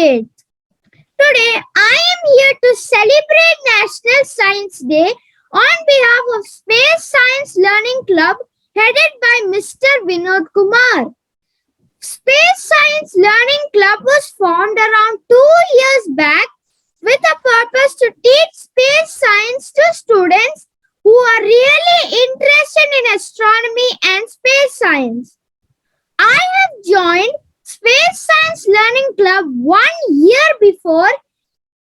28th. Today, I am here to celebrate National Science Day on behalf of Space Science Learning Club headed by Mr. Vinod Kumar. Space Science Learning Club was formed around 2 years back with a purpose to teach space science to students who are really interested in astronomy and space science. I have joined Space Science Learning Club 1 year before.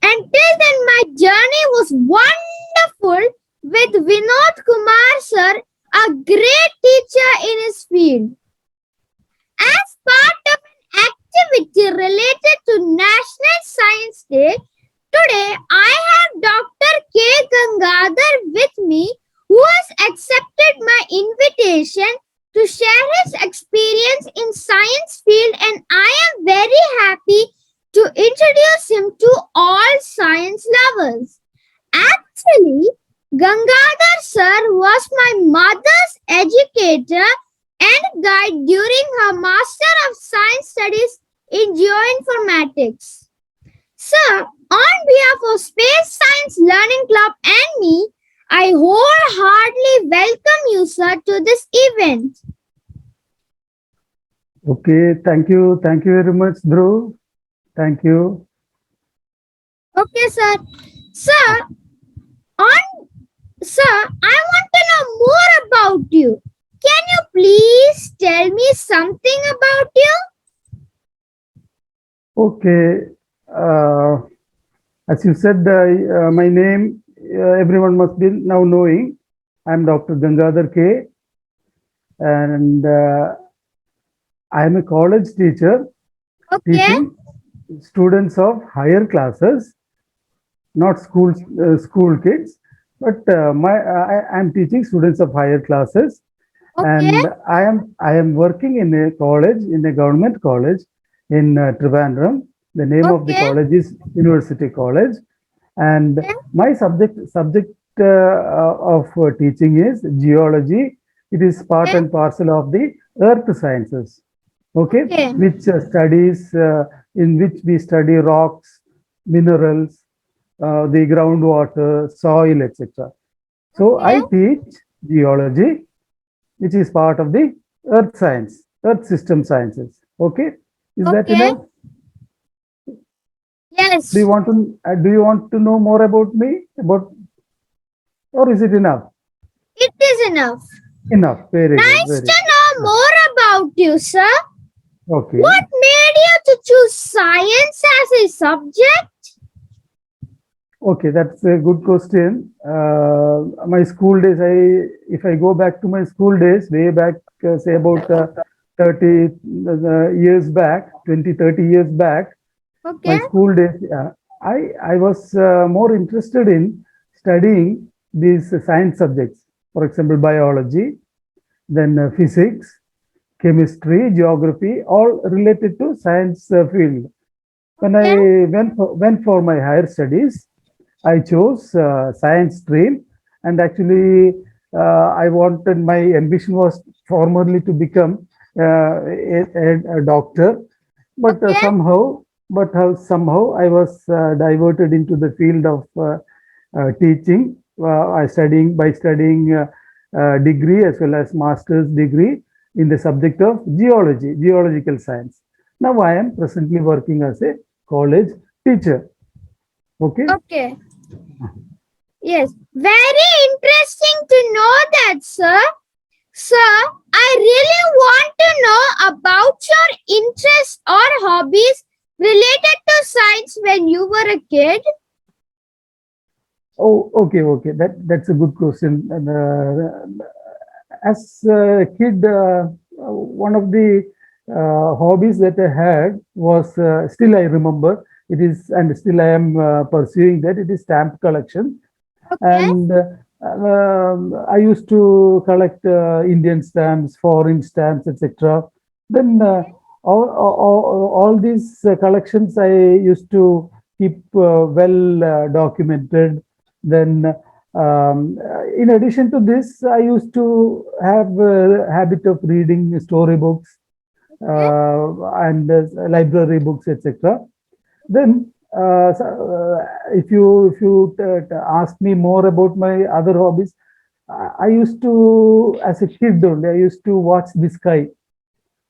Until then, my journey was wonderful with Vinod Kumar sir, a great teacher in his field. As part of an activity related to National Science Day, today I have Dr. K Gangadhar with me, who has accepted my invitation to share his experience in science field, and I am very happy to introduce him to all science lovers. Actually, Gangadhar sir was my mother's educator and guide during her Master of Science Studies in Geoinformatics. Sir, on behalf of Space Science Learning Club and me, I wholeheartedly welcome you, sir, to this event. Okay, thank you very much, Dhruv. Thank you. Okay, sir. Sir, I want to know more about you. Can you please tell me something about you? Okay, as you said, my name, everyone must be now knowing. I'm Dr. Gangadhar K. And I am a college teacher teaching students of higher classes, not school kids, but I'm teaching students of higher classes. And I am working in a college, in a government college in Trivandrum. The name of the college is University College, and my subject of teaching is geology. It is part and parcel of the earth sciences. Okay. Which studies in which we study rocks, minerals, the groundwater, soil, etc. So I teach geology, which is part of the earth science, earth system sciences. Okay, is that enough? Yes. Do you want to know more about me, or is it enough? It is enough. Enough. Very good. Nice to know more about you, sir. Okay. What made you to choose science as a subject? Okay, that's a good question. My school days, if I go back to my school days, way back, say about 30 years back, 20, 30 years back, my school days, I was more interested in studying these science subjects. For example, biology, then physics, chemistry, geography, all related to science field. When I went for my higher studies, I chose science stream, and actually my ambition was formerly to become a doctor, but somehow I was diverted into the field of teaching. Studying degree as well as master's degree in the subject of geology, geological science. Now I am presently working as a college teacher. Okay. Okay. Yes, very interesting to know that, sir. Sir, I really want to know about your interests or hobbies related to science when you were a kid. Oh, okay. That's a good question. As a kid, one of the hobbies that I had was still I remember it is, and still I am pursuing that. It is stamp collection, and I used to collect Indian stamps, foreign stamps, etc. Then all these collections I used to keep well documented. Then in addition to this, I used to have a habit of reading storybooks and library books, etc. Then, if you ask me more about my other hobbies, I used to, as a kid only, I used to watch the sky.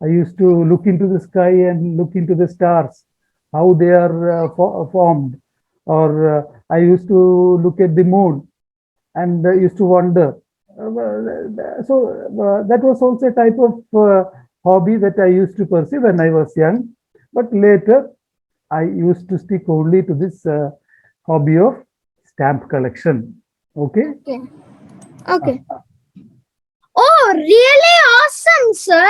I used to look into the sky and look into the stars, how they are formed. Or I used to look at the moon and used to wonder. So that was also a type of hobby that I used to pursue when I was young. But later, I used to stick only to this hobby of stamp collection. Okay. Okay. Okay. Uh, Oh, really awesome, sir.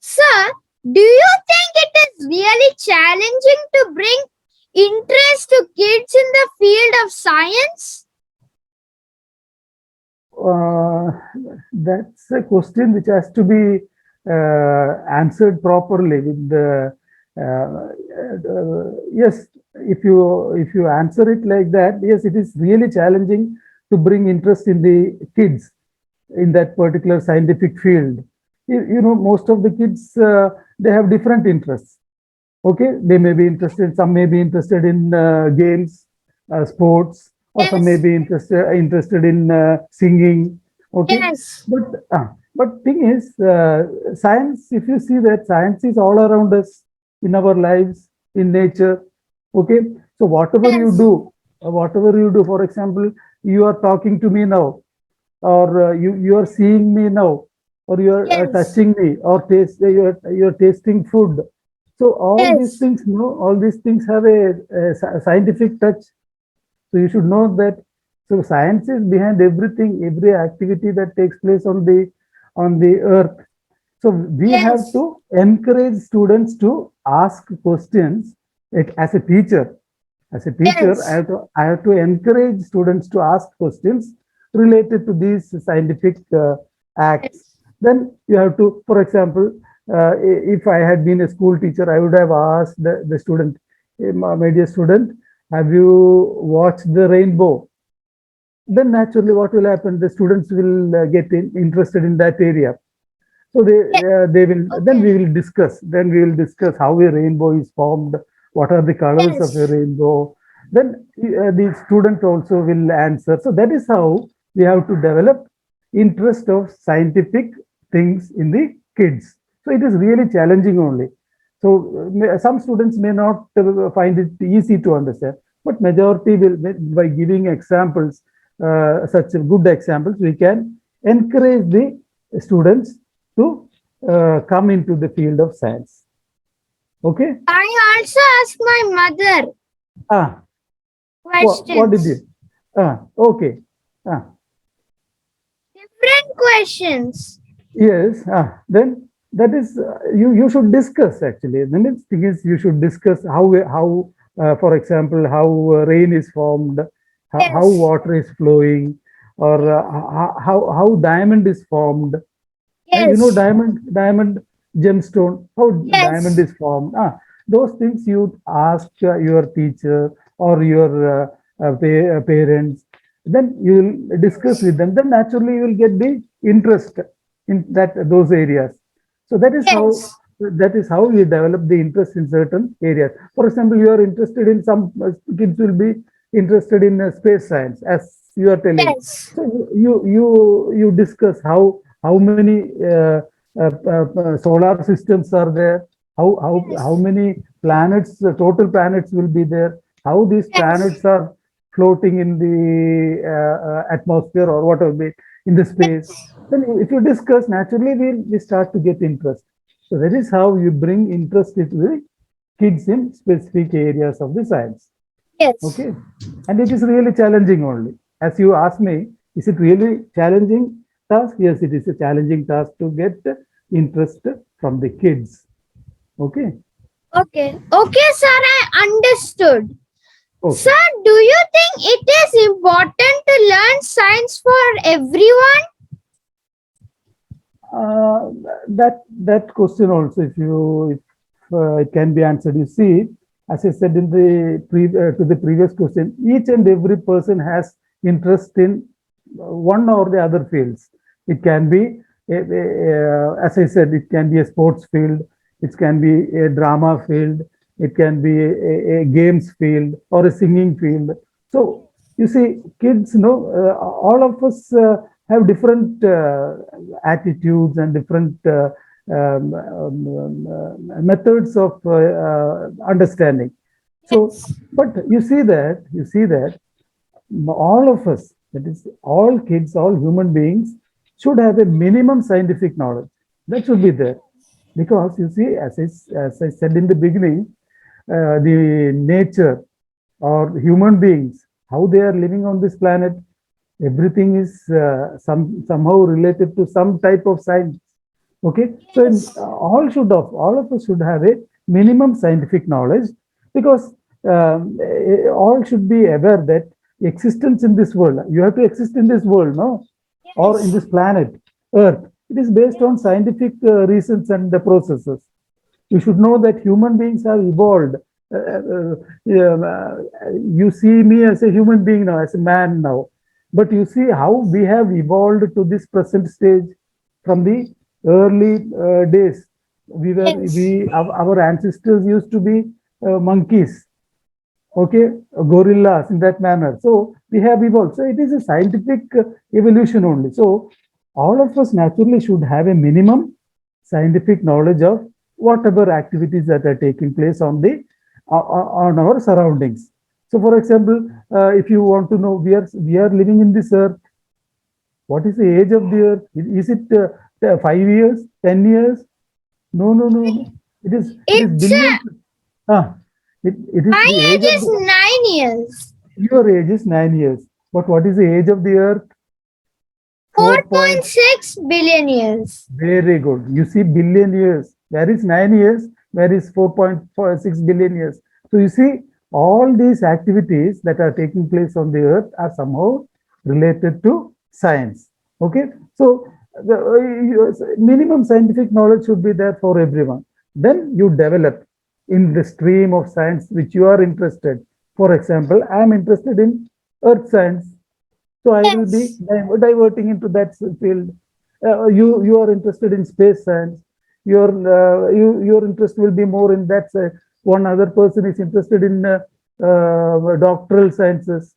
Sir, do you think it is really challenging to bring interest to kids in the field of science? Uh, that's a question which has to be answered properly with the yes. If you answer it like that, yes, it is really challenging to bring interest in the kids in that particular scientific field. You know, most of the kids they have different interests. Okay, they may be interested. Some may be interested in games, sports, or some may Yes, be interested in singing. Okay, yes, but thing is, science. If you see that science is all around us in our lives, in nature. Okay, so yes, whatever you do, for example, you are talking to me now, or you are seeing me now, or you are yes, touching me, or you're tasting food. So all these yes, things, all these things have a scientific touch. So you should know that. So science is behind everything, every activity that takes place on the earth. So we have yes, to encourage students to ask questions. Like, as a teacher, I yes, have to I have to encourage students to ask questions related to these scientific acts. yes, Then you have to, for example, if I had been a school teacher, I would have asked the student, my dear student, have you watched the rainbow? Then naturally, what will happen? The students will get interested in that area. So yes. they will, then Okay. we will discuss. Then we will discuss how a rainbow is formed, what are the colors of a Yes, rainbow. Then the student also will answer. So that is how we have to develop interest of scientific things in the kids. So it is really challenging only. So some students may not find it easy to understand, but majority will, by giving examples, such good examples, we can encourage the students to come into the field of science. Okay. I also asked my mother Ah, what did questions, you? Okay. Ah, different questions. yes. Then that is you should discuss actually. The next thing is you should discuss how for example how rain is formed, how Yes, water is flowing, or how diamond is formed. yes, Diamond gemstone, how diamond yes, is formed. Those things you ask your teacher or your parents. Then you will discuss with them. Then naturally you will get the interest in those areas. So yes, that is how you develop the interest in certain areas. For example, you are interested in some kids will be interested in space science, as you are telling. yes, So you discuss how many solar systems are there, how yes, many planets, the total planets will be there, how these yes, planets are floating in the atmosphere or whatever in the space. yes, Then if you discuss, naturally we start to get interest. So that is how you bring interest into the kids in specific areas of the science. yes, Okay. And it is really challenging only. As you asked me, is it really challenging task? Yes, it is a challenging task to get interest from the kids. Okay. okay, okay, sir, I understood. Okay. Sir, do you think it is important to learn science for everyone? Uh, that question also, if it can be answered, you see, as I said in to the previous question, each and every person has interest in one or the other fields. It can be, as I said, it can be a sports field, it can be a drama field, it can be a games field or a singing field. So you see, kids, all of us have different attitudes and different methods of understanding. So, Yes. but you see that all of us, that is, all kids, all human beings, should have a minimum scientific knowledge. That should be there. Because you see, as I said in the beginning, the nature or human beings, how they are living on this planet, everything is somehow related to some type of science. Okay, so Yes. all of us should have a minimum scientific knowledge, because all should be aware that existence in this world, you have to exist in this world, no, or in Yes. this planet Earth. It is based on scientific reasons and the processes. You should know that human beings have evolved. Yeah, you see me as a human being now, as a man now, but you see how we have evolved to this present stage from the early days. Yes. Our ancestors used to be monkeys, okay, gorillas in that manner. So we have evolved. So it is a scientific evolution only. So all of us naturally should have a minimum scientific knowledge of whatever activities that are taking place on our surroundings. So, for example, if you want to know, we are living in this earth. What is the age of the earth? Is it 5 years, 10 years? No, no, no, no. It is It's billions. Ah, it is my the age age of is the 9 years. your age is 9 years. But what is the age of the earth? 4 point. 4.6 billion years. Very good. You see, billion years. Where is 9 years? Where is 4.46 billion years? So you see, all these activities that are taking place on the earth are somehow related to science. Okay. So the minimum scientific knowledge should be there for everyone. Then you develop in the stream of science which you are interested. For example, I am interested in earth science, so I will be Yes. diverting into that field. You are interested in space science. Your interest will be more in that side. One other person is interested in doctoral sciences.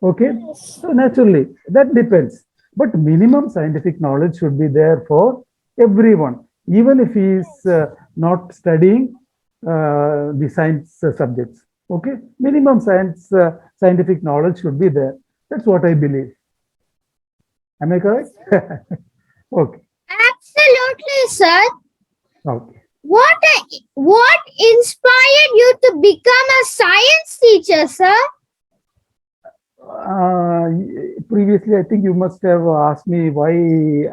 Okay, Yes. so naturally that depends. But minimum scientific knowledge should be there for everyone, even if he is not studying the science subjects. Okay, minimum scientific knowledge should be there. That's what I believe. Am I correct? Okay. Absolutely, sir. Okay. What inspired you to become a science teacher, sir? Uh, Previously, I think you must have asked me why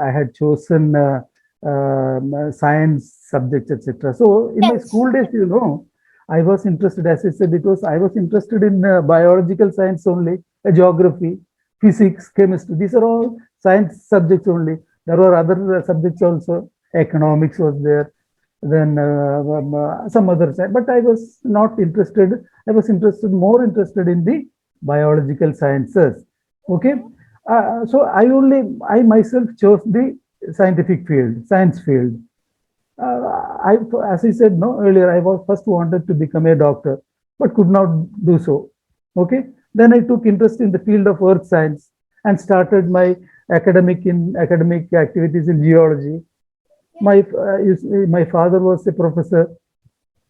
I had chosen science subjects, etc. So, in my Yes. school days, I was interested, as I said, I was interested in biological science only, geography, physics, chemistry. These are all science subjects only. There were other subjects also. Economics was there, then some other side, but I was not interested. I was more interested in the biological sciences. Okay, so I myself chose the scientific field, science field. I, as I said no earlier, I was first wanted to become a doctor, but could not do so. Okay, then I took interest in the field of earth science and started my academic activities in geology. My father was a professor.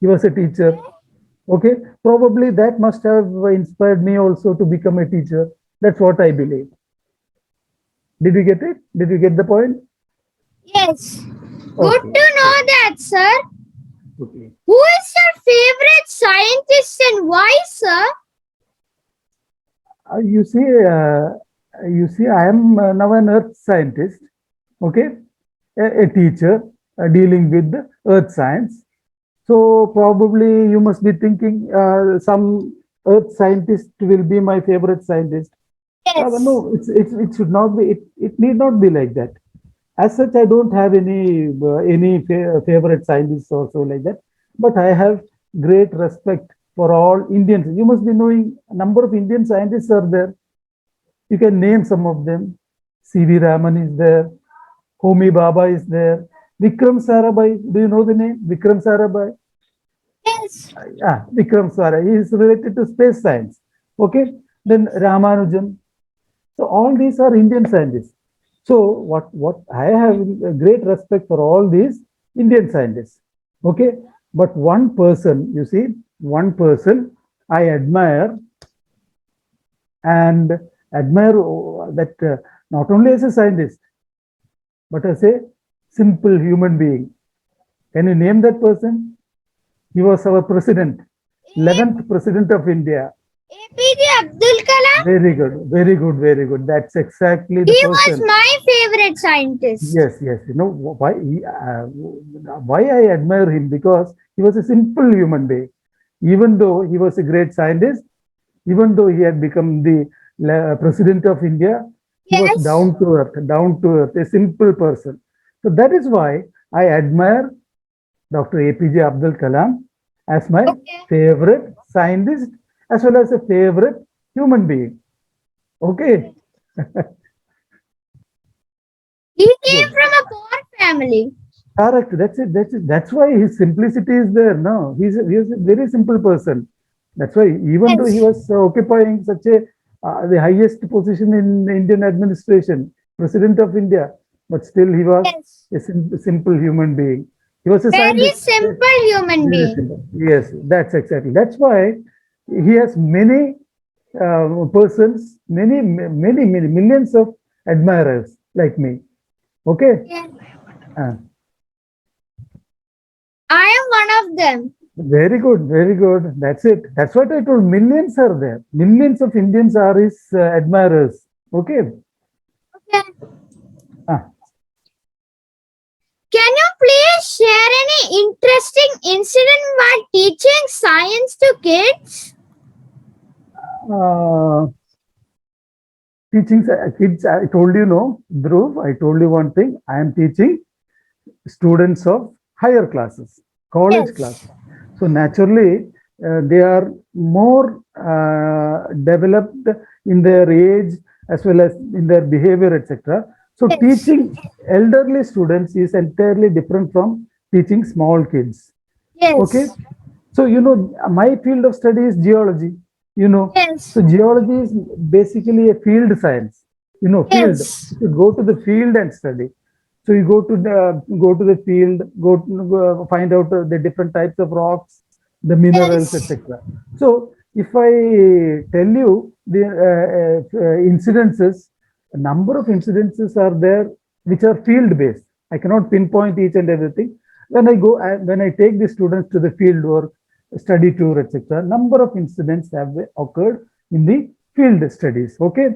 He was a teacher. Okay, probably that must have inspired me also to become a teacher. That's what I believe. Did you get it? Did you get the point? Yes. Good Okay. to know that, sir. Okay. Who is your favorite scientist and why, sir? Uh, you see, uh, I am now an earth scientist. Okay, a teacher dealing with earth science. So probably you must be thinking some earth scientist will be my favorite scientist. Yes. No, it should not be. It need not be like that. As such, I don't have any favorite scientists or so like that. But I have great respect for all Indians. You must be knowing a number of Indian scientists are there. You can name some of them. C.V. Raman is there. Homi Baba is there. Vikram Sarabhai. Do you know the name? Vikram Sarabhai. Yes. Vikram Sarabhai, he is related to space science. Okay, then Ramanujan. So all these are Indian scientists. So what I have a great respect for all these Indian scientists. Okay, but one person, you see, one person I admire and admire that not only as a scientist but as a simple human being. Can you name that person? He was our president, 11th president of India. APJ Abdul Kalam. Very good, very good, very good. That's exactly the He was person. my favorite scientist. Yes, yes. You know why I admire him, because he was a simple human being. Even though he was a great scientist, even though he had become the president of India, he was Yes. down to earth, a simple person. So that is why I admire Dr. APJ Abdul Kalam as my Okay. favorite scientist as well as a favorite human being. Okay, He came good. from a poor family. Correct. That's it. That's it. That's why his simplicity is there. No, he's a very simple person. That's why even though he Yes. was occupying such a the highest position in Indian administration, president of India, but still he was Yes. a simple human being. He was a Very scientist. simple human Very being. simple. Yes, that's exactly. That's why he has many persons, many millions of admirers like me. Okay. Yeah. Uh, I am one of them. Very good, very good. That's it. That's what I told. Millions are there. Millions of Indians are his admirers. Okay. Okay. Ah, Can you please share any interesting incident while teaching science to kids? uh, teaching kids, I told you no, Dhruv, I told you one thing. I am teaching students of higher classes, college Yes. classes. So naturally, they are more developed in their age as well as in their behavior, etc. So Yes. teaching elderly students is entirely different from teaching small kids. Okay, Yes. so my field of study is geology. Yes. So geology is basically a field science. Field. Yes. You should go to the field and study. So you go to the field, go find out the different types of rocks, the minerals, Yes. etc. So if I tell you the incidences, a number of incidences are there which are field based. I cannot pinpoint each and everything. When I take the students to the field work, study tour, etc., number of incidents have occurred in the field studies. Okay.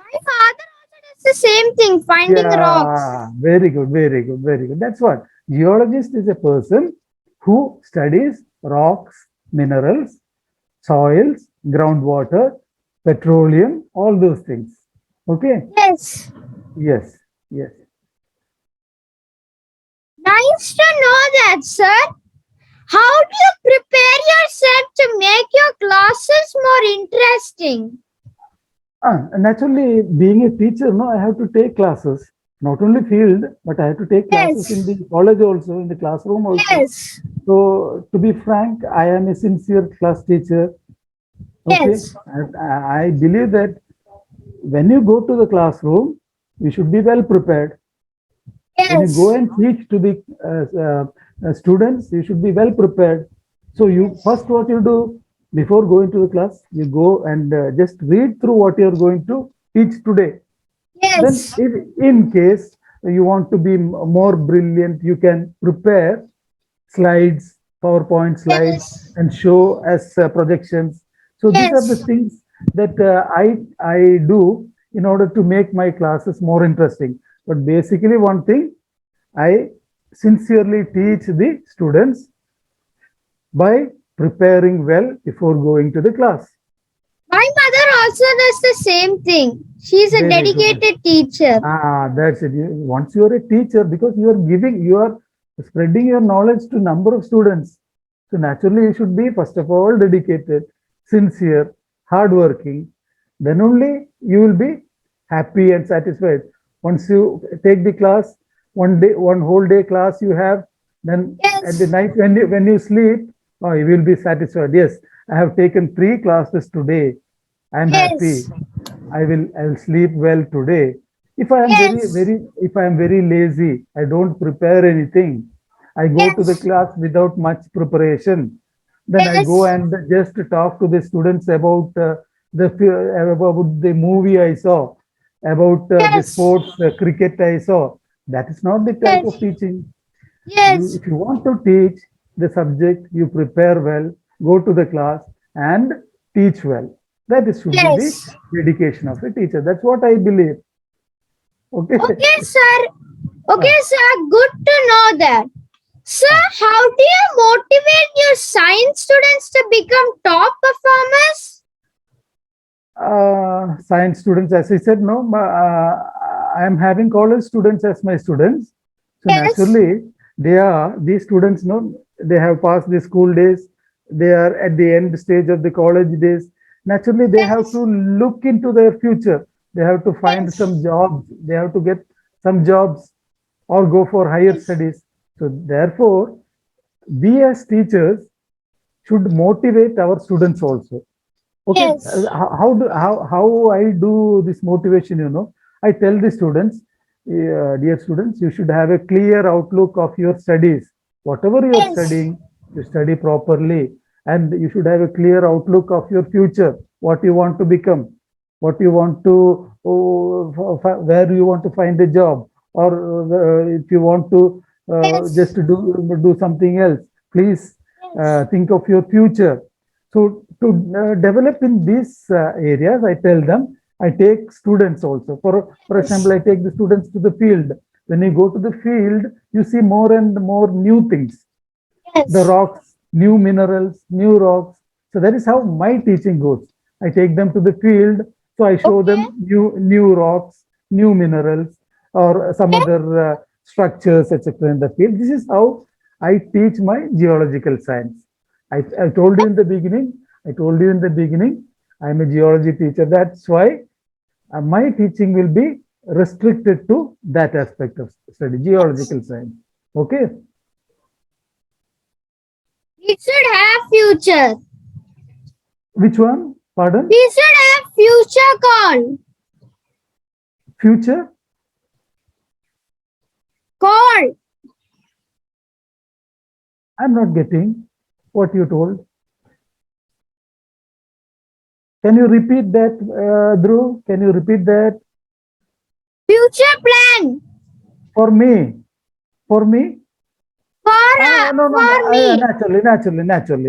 My father also does the same thing, finding rocks. Yeah, very good, very good, very good. That's what geologist is, a person who studies rocks, minerals, soils, groundwater, petroleum, all those things. Okay. Yes. Yes. Yes. Nice to know that, sir. How do you prepare yourself to make your classes more interesting? Naturally, being a teacher, no, I have to take classes, not only field, but I have to take classes in Yes. the college also, in the classroom also. Yes. So, to be frank, I am a sincere class teacher. Okay, Yes. I believe that when you go to the classroom, you should be well prepared. When you go Yes. and teach to the students, you should be well prepared. So you Yes. first, what you do before going to the class, you go and just read through what you are going to teach today. Then, Yes. if in case you want to be more brilliant, you can prepare slides, PowerPoint slides, Yes. and show as projections. So these are the Yes. things that I do in order to make my classes more interesting. But basically, one thing, I sincerely teach the students by preparing well before going to the class. My mother also does the same thing. She is a Very good. dedicated teacher. That's it. Once you are a teacher, because you are spreading your knowledge to number of students. So naturally, you should be first of all dedicated, sincere, hardworking. Then only you will be happy and satisfied. Once you take the class, one whole day class you have. Then at the Yes. night when you sleep, Oh, you will be satisfied. Yes, I have taken 3 classes today. I am happy. Yes. I will sleep well today. Yes. If I am very lazy, I don't prepare anything. I go to the Yes. class without much preparation. Then I go Yes. and just talk to the students about about the movie I saw, about the Yes. sports, cricket I saw. That is not the type of Yes. teaching. Yes. If you want to teach the subject, you prepare well, go to the class and teach well. That is, should be the Yes. dedication of a teacher. That's what I believe. Okay. Okay, sir. Ah, Okay, sir. Good to know that. Sir, ah. how do you motivate your science students to become top performers? Science students, as I said, no, I am having college students as my students. So Yes. naturally, these students, no, they have passed the school days. They are at the end stage of the college days. Naturally, they have to Yes. look into their future. They have to find Yes. some jobs. They have to get some jobs or go for higher Yes. studies. So therefore, we as teachers should motivate our students also. Okay, Yes. how I do this motivation, I tell the students, dear students, you should have a clear outlook of your studies. Whatever you are Yes. studying, you study properly, and you should have a clear outlook of your future, what you want to become, what you want to, where you want to find a job, or if you want to just Yes. do something else. Please Yes. think of your future. So to develop in these areas, I tell them, I take students also. For example, Yes. I take the students to the field. When you go to the field, you see more and more new things, the Yes. rocks, new minerals, new rocks. So that is how my teaching goes. I take them to the field, so I show Okay. them new rocks, new minerals, or some Okay. other structures, etc. in the field. This is how I teach my geological science. I told you in the beginning. I told you in the beginning. I am a geology teacher. That's why my teaching will be restricted to that aspect of study, Yes. geological science. Okay. We should have future. Which one? Pardon? We should have future call. Future? Call. I'm not getting what you told. Can you repeat that, Dhruv? Can you repeat that Future plan. for me? For me? No, no, no. For me.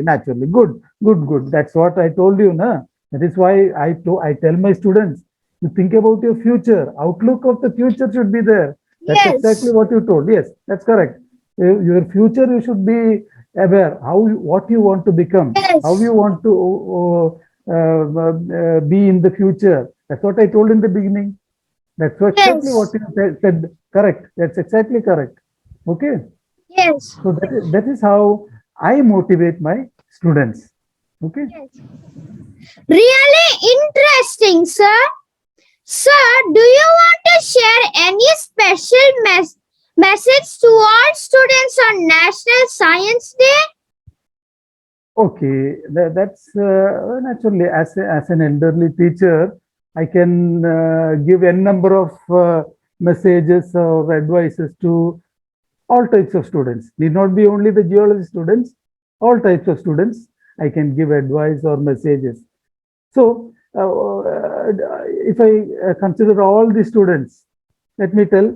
Naturally. Good. That's what I told you, na. That is why I tell my students, you think about your future. Outlook of the future should be there. That's exactly Yes. what you told. Yes, that's correct. Your future, you should be aware what you want to become, how you Yes. want to be in the future. That's what I told in the beginning. That's exactly what Yes. you said. Correct. That's exactly correct. Okay. Yes. So that is how I motivate my students. Okay. Yes. Really interesting, sir. Sir, do you want to share any special message to all students on National Science Day? Okay. That's naturally, as an elderly teacher, I can give n number of messages or advices to all types of students. Need not be only the geology students. All types of students, I can give advice or messages. So, if I consider all the students, let me tell,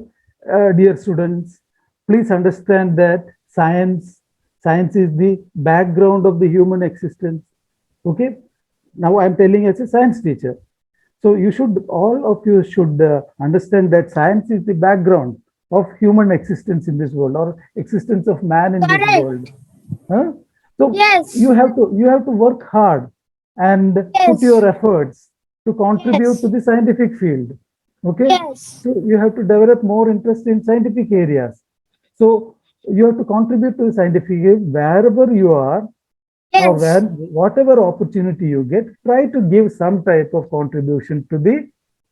dear students, please understand that science is the background of the human existence. Okay. Now I'm telling as a science teacher. So all of you should understand that science is the background of human existence in this world, or existence of man in this world. Correct. Huh? So Yes. you have to work hard and put Yes. your efforts to contribute to Yes. the scientific field. Okay, Yes. so you have to develop more interest in scientific areas. So you have to contribute to the scientific area wherever you are, or Yes. whatever opportunity you get. Try to give some type of contribution to the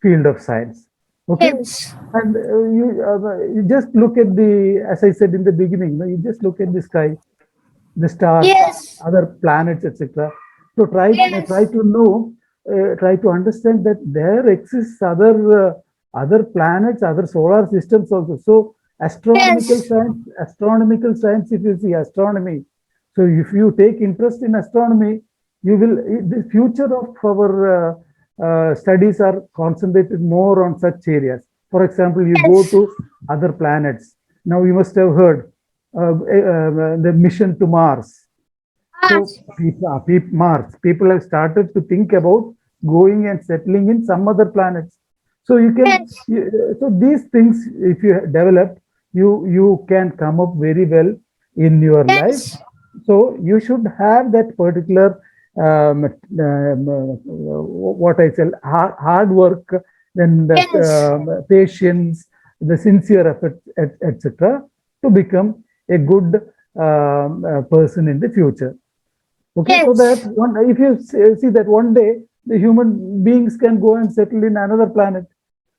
field of science. Okay, Yes. and you just look at the, as I said in the beginning, you just look at the sky. the stars, Yes. other planets, etc. So try Yes. to know, try to understand that there exists other planets, other solar systems also. So Yes. astronomical science. If you see astronomy, so if you take interest in astronomy, you will the future of our studies are concentrated more on such areas. For example, you go Yes. to other planets. Now you must have heard the mission to Mars. So Yes. people have started to think about going and settling in some other planets. So Yes. so these things, if you develop, you can come up very well in your life. Yes. So you should have that particular what I say hard work, then the Yes. patience, the sincere effort, etc. to become a good person in the future. Okay, so that Yes. one, if you see that one day the human beings can go and settle in another planet.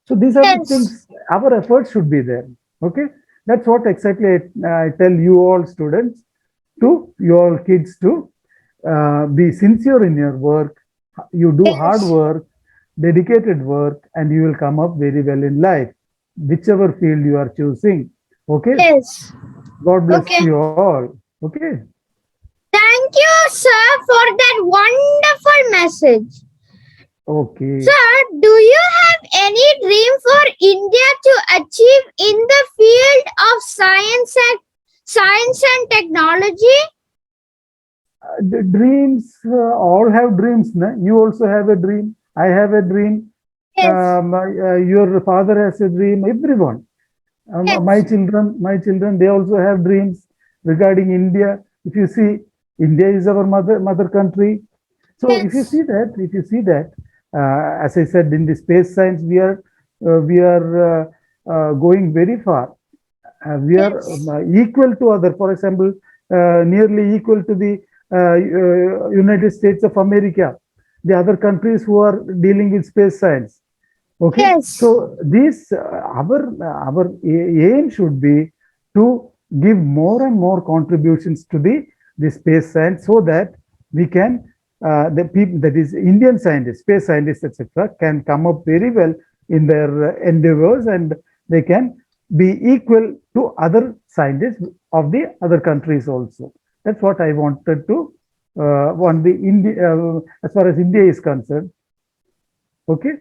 So these are the Yes. things, our efforts should be there. Okay, that's what exactly I tell you all students, to your kids, to be sincere in your work. You do hard Yes. work, dedicated work, and you will come up very well in life, whichever field you are choosing. Okay, Yes. God bless Okay. you all. Okay, Thank you, sir, for that wonderful message. okay. Sir, do you have any dream for India to achieve in the field of science and technology? The dreams, all have dreams. Na? You also have a dream. I have a dream. Yes. Your father has a dream. Everyone. Yes. My children, they also have dreams regarding India. If you see, India is our mother country. So Yes. if you see that, as I said, in the space science, we are going very far. We are Yes. equal to other, for example, nearly equal to the United States of America, the other countries who are dealing with space science. Okay, Yes. so this our aim should be to give more and more contributions to the space science, so that we can the people, that is Indian scientists, space scientists, etc., can come up very well in their endeavors, and they can be equal to other scientists of the other countries also. That's what I wanted to want the India, as far as India is concerned. Okay.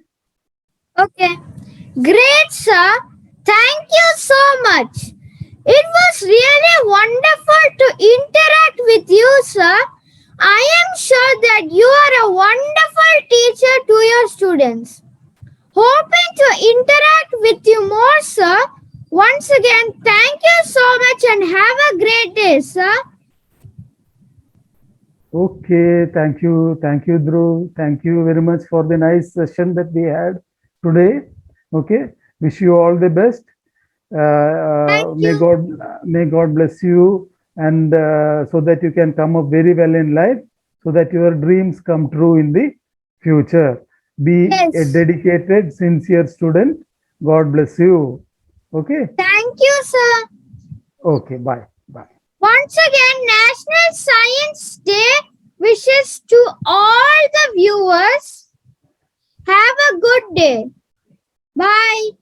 Okay. Great, sir. Thank you so much. It was really wonderful to interact with you, sir. I am sure that you are a wonderful teacher to your students. Hoping to interact with you more, sir. Once again, thank you so much and have a great day, sir. Okay, thank you, Dhruv. Thank you very much for the nice session that we had today. Okay, wish you all the best. Thank you. May God bless you, and so that you can come up very well in life, so that your dreams come true in the future. Be a Yes. dedicated, sincere student. God bless you. Okay, Thank you, sir. okay, bye, bye. Once again, National Science Day wishes to all the viewers. Have a good day. Bye.